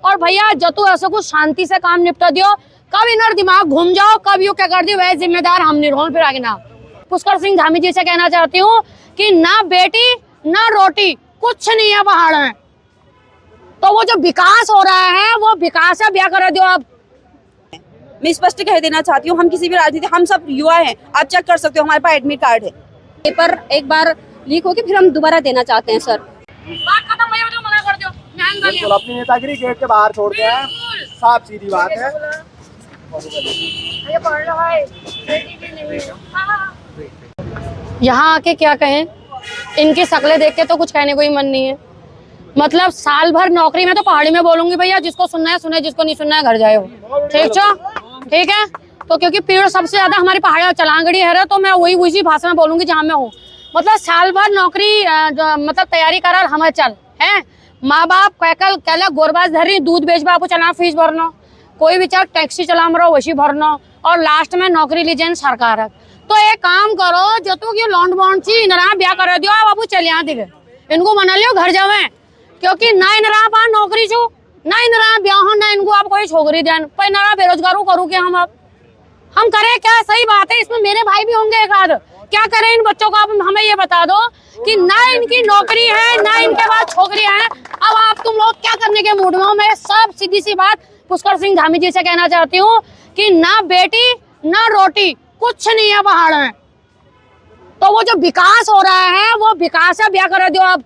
और भैया जतु ऐसा कुछ शांति से काम निपटा दियो, कब इनर दिमाग घूम जाओ, कब यू क्या कर दियो, वह जिम्मेदार हम नहीं रहो फिर आगे ना। पुष्कर सिंह धामी जी से कहना चाहती हूँ कि ना बेटी ना रोटी कुछ नहीं है पहाड़ में, तो वो जो विकास हो रहा है वो विकास है, ब्याह करा दियो आप। मैं स्पष्ट कह देना चाहती हूँ, हम किसी भी राजनीति, हम सब युवा हैं, आप चेक कर सकते हो, हमारे पास एडमिट कार्ड है। पेपर एक बार लीक होके फिर हम दोबारा देना चाहते हैं सर। बात खत्म भैया, जो मना कर दो, बिल्कुल अपनी नेतागिरी गेट के बाहर छोड़ के हैं, साफ सीधी बात है। यहाँ आके क्या कहें, इनकी शक्लें देख के तो कुछ कहने को ही मन नहीं है। मतलब साल भर नौकरी में तो पहाड़ी में बोलूंगी भैया, जिसको सुनना है सुने, जिसको नहीं सुनना है घर जाए हो, ठीक है। तो क्योंकि पेड़ सबसे ज्यादा हमारी पहाड़ी चलांगड़ी है, तो मैं वही उसी भाषा में बोलूंगी जहाँ मैं हूँ। मतलब साल भर नौकरी मतलब तैयारी करा हमें चल है, माँ बाप कहला गोरबाज धरी, दूध बेच बापू चला फीस भरना, कोई विचार टैक्सी चला मरो वैसी भरना, और लास्ट में नौकरी लीजिए सरकार है। तो एक काम करो, जो तो ये लॉन्ड बॉन्ड ची इनरा ब्याह कर दियो बाबू, चल यहाँ दिखे इनको मना लियो घर जावे, क्योंकि ना इनरा पा नौकरी छू, ना इनरा ब्याह, ना इनको आप कोई छोकरी देन, पर इनरा बेरोजगार करूँ क्या हम करें क्या? सही बात है, इसमें मेरे भाई भी होंगे एक आध, क्या करें इन बच्चों को? आप हमें ये बता दो कि ना इनकी नौकरी है ना इनके पास छोकरी है, अब आप तुम लोग क्या करने के मूड में हो? मैं सब सीधी सी बात पुष्कर सिंह धामी जी से कहना चाहती हूँ कि ना बेटी ना रोटी कुछ नहीं है पहाड़ में, तो वो जो विकास हो रहा है वो विकास है, ब्याह करा दियो आप।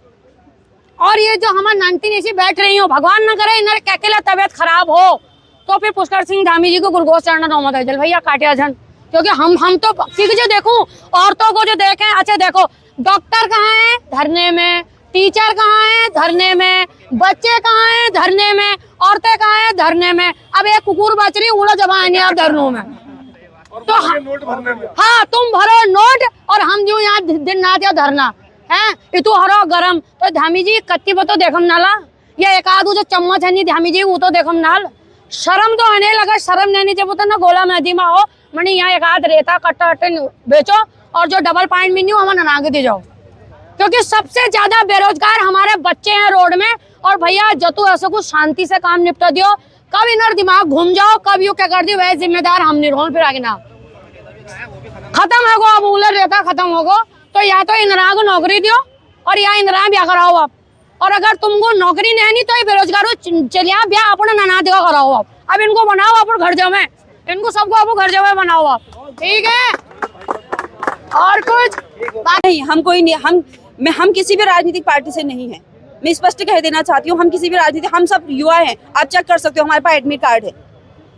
और ये जो हमारे नंटी नीचे बैठ रही हो, भगवान ना करे इन्हें क्या तबियत खराब हो तो फिर पुष्कर सिंह धामी जी को गुलगोश चढ़ना नौमत है, जल भैया काटिया जन, क्योंकि हम तो जो देखूं औरतों को जो देखें, अच्छा देखो डॉक्टर कहाँ है धरने में, टीचर कहाँ है धरने में, बच्चे कहाँ है धरने में, औरतें कहाँ है धरने में। अब एक कुकुर बचरी उड़ा जबान है धरनों में, तो हाँ तुम भरो नोट और हम जो यहाँ दिन रात या धरना है इतु हरो गरम। तो धामी जी कत्ती तो देखम नाला, या एक आधू जो चम्मच है नहीं धामी जी वो तो देखम नाल, शर्म तो है नहीं लगा, शर्म नहीं जब ना गोला मेहदी में हो मनी यहाँ एक आध रेता कट्टा बेचो, और जो डबल पॉइंट में नहीं हो हमें नागे दे जाओ, क्योंकि सबसे ज्यादा बेरोजगार हमारे बच्चे हैं रोड में। और भैया जतु ऐसा कुछ शांति से काम निपटा दियो, कब इनर दिमाग घूम जाओ, कब यू क्या कर दियो, वह जिम्मेदार हम नहीं रहो फिर आगे ना। खत्म होगो अब उलर रहता खत्म होगो, तो या तो इंदिरा को नौकरी दियो और या इंदिरा ब्याह कराओ आप, और अगर तुमको नौकरी नहीं तो ये बेरोजगारों चलिए ब्याह अपना नाना देगा कराओ आप। अब इनको बनाओ अपन घर जावे, इनको सबको आप घर जावे बनाओ आप, ठीक है। और कुछ नहीं, हम कोई नहीं, हम किसी भी राजनीतिक पार्टी से नहीं है, मैं स्पष्ट कह देना चाहती हूँ, हम किसी भी राजनीति, हम सब युवा हैं, आप चेक कर सकते हो, हमारे पास एडमिट कार्ड है।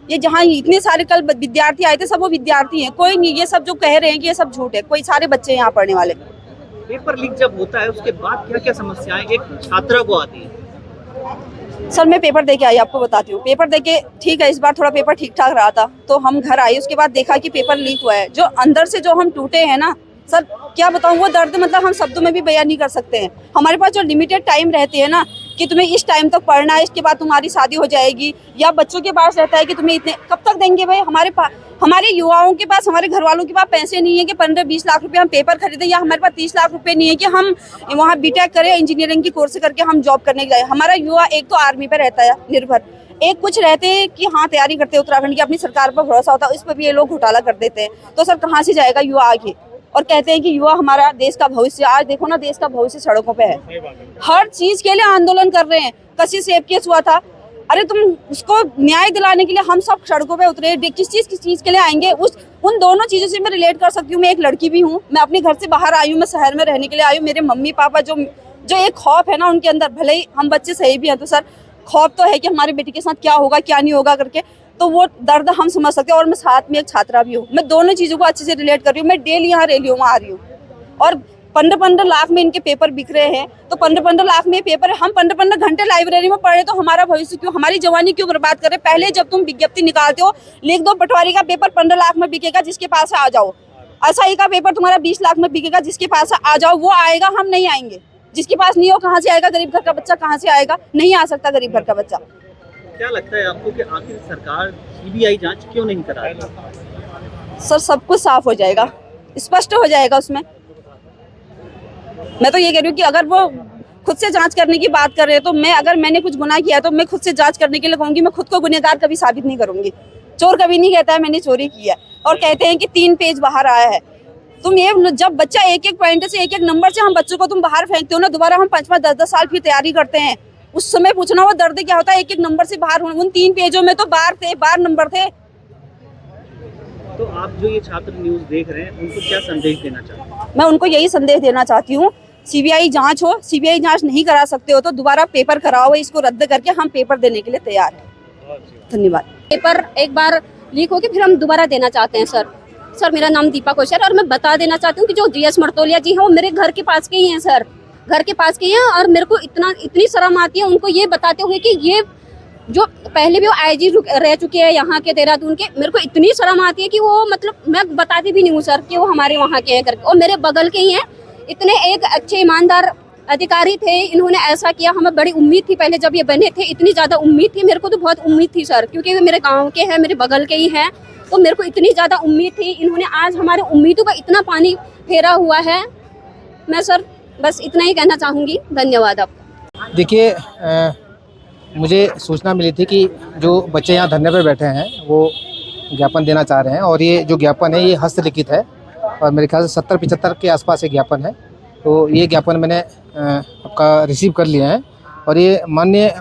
ये जहाँ इतने सारे कल विद्यार्थी आए थे सब वो विद्यार्थी हैं, कोई नहीं, ये सब जो कह रहे हैं कि ये सब झूठ है, कोई सारे बच्चे यहाँ पढ़ने वाले। पेपर लीक जब होता है उसके बाद क्या क्या समस्याएं एक छात्रा को आती है? सर मैं पेपर दे के आई, आपको बताती हूँ, पेपर दे के ठीक है, इस बार थोड़ा पेपर ठीक ठाक रहा था, तो हम घर आए, उसके बाद देखा कि पेपर लीक हुआ है। जो अंदर से जो हम टूटे हैं ना सर, क्या बताऊँ वो दर्द, मतलब हम शब्दों में भी बयान नहीं कर सकते हैं। हमारे पास जो लिमिटेड टाइम रहते हैं ना कि तुम्हें इस टाइम तक पढ़ना है, इसके बाद तुम्हारी शादी हो जाएगी, या बच्चों के पास रहता है कि तुम्हें इतने, कब तक देंगे भाई? हमारे युवाओं के पास, हमारे घर वालों के पास पैसे नहीं है कि 15-20 लाख रुपए हम पेपर खरीदें, या हमारे पास 30 लाख रुपए नहीं है कि हम वहाँ बीटेक करें, इंजीनियरिंग की कोर्स करके हम जॉब करने जाए। हमारा युवा एक तो आर्मी पर रहता है निर्भर, एक कुछ रहते हैं कि हाँ तैयारी करते हैं उत्तराखंड की, अपनी सरकार पर भरोसा होता है, इस पर भी ये लोग घोटाला कर देते हैं। तो सर कहाँ से जाएगा युवा आगे? और कहते हैं कि युवा हमारा देश का भविष्य। आज देखो ना, देश का भविष्य सड़कों पे है, हर चीज के लिए आंदोलन कर रहे हैं। कसी सेब केस हुआ था, अरे तुम उसको न्याय दिलाने के लिए हम सब सड़कों पे उतरे, किस चीज के लिए आएंगे? उन दोनों चीजों से मैं रिलेट कर सकती हूँ। मैं एक लड़की भी हूँ, मैं अपने घर से बाहर आई हूँ, मैं शहर में रहने के लिए आई हूँ। मेरे मम्मी पापा जो एक खौफ है ना उनके अंदर, भले ही हम बच्चे सही भी हैं तो सर खौफ तो है कि हमारी बेटी के साथ क्या होगा क्या नहीं होगा करके, तो वो दर्द हम समझ सकते हैं। और मैं साथ में एक छात्रा भी हूँ, मैं दोनों चीज़ों को अच्छे से रिलेट कर रही हूँ। मैं डेली यहाँ रैलियों में आ रही हूँ, और 15-15 लाख में इनके पेपर बिक रहे हैं, तो 15-15 लाख में पेपर, हम 15-15 घंटे लाइब्रेरी में पढ़े, तो हमारा भविष्य क्यों, हमारी जवानी क्यों बर्बाद करे? पहले जब तुम विज्ञप्ति निकालते हो, लिख दो पटवारी का पेपर 15 लाख में बिकेगा, जिसके पास आ जाओ। एसआई का पेपर तुम्हारा 20 लाख में बिकेगा, जिसके पास आ जाओ वो आएगा, हम नहीं आएंगे। जिसके पास नहीं हो कहाँ से आएगा? गरीब घर का बच्चा कहाँ से आएगा? नहीं आ सकता गरीब घर का बच्चा। क्या लगता है आपको कि आखिर सरकार सीबीआई जांच क्यों नहीं करा रही? सर सब कुछ साफ हो जाएगा, स्पष्ट हो जाएगा उसमें। मैं तो ये कह रही हूँ कि अगर वो खुद से जांच करने की बात कर रहे हैं, तो मैं अगर मैंने कुछ गुनाह किया है तो मैं खुद से जांच करने के लिए कहूंगी। मैं खुद को गुनहगार कभी साबित नहीं करूंगी। चोर कभी नहीं कहता है मैंने चोरी की है, और कहते हैं कि 3 पेज बाहर आया है। तुम ये जब बच्चा एक एक पॉइंट से एक एक नंबर से हम बच्चों को तुम बाहर फेंकते हो ना, दोबारा हम 5-5 10-10 साल फिर तैयारी करते हैं, उस समय पूछना वो दर्द क्या होता है एक एक नंबर से बाहर होना। उन 3 पेजों में तो बार नंबर थे। तो आप जो ये छात्र न्यूज देख रहे हैं उनको क्या संदेश देना चाहते हैं? मैं उनको यही संदेश देना चाहती हूँ, सीबीआई जांच हो। सीबीआई जांच नहीं करा सकते हो तो दोबारा पेपर कराओ, इसको रद्द करके हम पेपर देने के लिए तैयार हैं। धन्यवाद। पेपर एक बार लीक हो के फिर हम दोबारा देना चाहते हैं सर। सर मेरा नाम दीपा कोशर, और मैं बता देना चाहती हूँ कि जो जीएस मर्तोलिया जी हैं वो मेरे घर के पास के ही हैं सर, घर के पास के ही हैं। और मेरे को इतनी शर्म आती है उनको ये बताते हुए कि ये जो पहले भी वो आईजी रह चुके हैं यहाँ के देहरादून के, मेरे को इतनी शर्म आती है कि वो मतलब मैं बताती भी नहीं हूँ सर कि वो हमारे वहाँ के हैं करके, और मेरे बगल के ही हैं। इतने एक अच्छे ईमानदार अधिकारी थे, इन्होंने ऐसा किया, हमें बड़ी उम्मीद थी पहले जब ये बने थे, इतनी ज़्यादा उम्मीद थी, मेरे को तो बहुत उम्मीद थी सर, क्योंकि वे मेरे गाँव के हैं, मेरे बगल के ही हैं, तो मेरे को इतनी ज़्यादा उम्मीद थी। इन्होंने आज हमारे उम्मीदों का इतना पानी फेरा हुआ है। मैं सर बस इतना ही कहना चाहूँगी। धन्यवाद आपका। देखिए, मुझे सूचना मिली थी कि जो बच्चे यहाँ धरने पर बैठे हैं वो ज्ञापन देना चाह रहे हैं, और ये जो ज्ञापन है ये हस्तलिखित है, और मेरे ख्याल से 70-75 के आसपास ये ज्ञापन है। तो ये ज्ञापन मैंने आपका रिसीव कर लिया है, और ये माननीय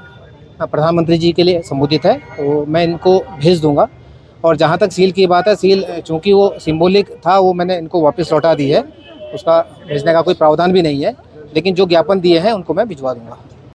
प्रधानमंत्री जी के लिए संबोधित है, तो मैं इनको भेज दूंगा। और जहाँ तक सील की बात है, सील चूँकि वो सिंबॉलिक था, वो मैंने इनको वापस लौटा दी है, उसका भेजने का कोई प्रावधान भी नहीं है, लेकिन जो ज्ञापन दिए हैं उनको मैं भिजवा दूंगा।